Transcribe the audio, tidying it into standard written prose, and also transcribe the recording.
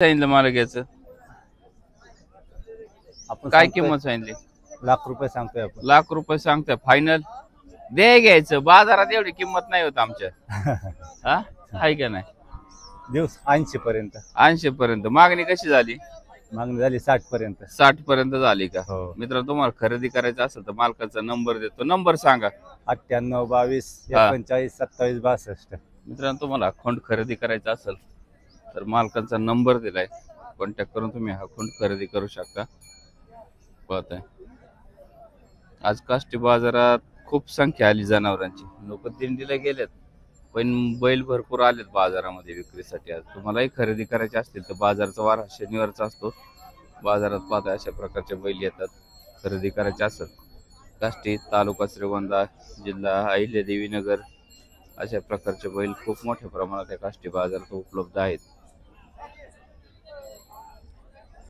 सांगितलं मला घ्यायचं आपण काय सांगतोय, किंमत सांगितली? ₹1,00,000 सांगतोय आपण. ₹1,00,000 सांगताय फायनल दे घ्यायचं. बाजारात एवढी किंमत नाही होत आमच्या. हा आहे का नाही? दिवस 80 पर्यंत 80 पर्यंत मागणी कशी झाली? मागणी झाली 60 पर्यंत. 60 पर्यंत झाली का? हो. मित्र तुम्हाला खरेदी करायचं असेल तर मालकाचा नंबर देतो. नंबर सांगा. 98 22 हा. 39 27 62. मित्रांनो तुम्हाला अकाउंट खरेदी करायचा असेल तर मालकांचा नंबर दिलाय. कॉन्टॅक्ट करून तुम्ही अकाउंट खरेदी करू शकता. पाहताय आज काष्टी बाजारात खूप संख्या आली जनावरांची. लोक दिंडीला गेलेत पण बैल भरपूर आलेत बाजारामध्ये विक्रीसाठी. आज तुम्हालाही खरेदी करायची असतील तर बाजारचा वार शनिवारचा असतो. बाजारात पाहताय अशा प्रकारचे बैल येतात. खरेदी करायचे असेल काष्टी तालुका श्रीगोंदा जिल्हा अहिल्यादेवी नगर अशा प्रकारचे बैल खूप मोठ्या प्रमाणात या काष्टी बाजारात उपलब्ध आहेत.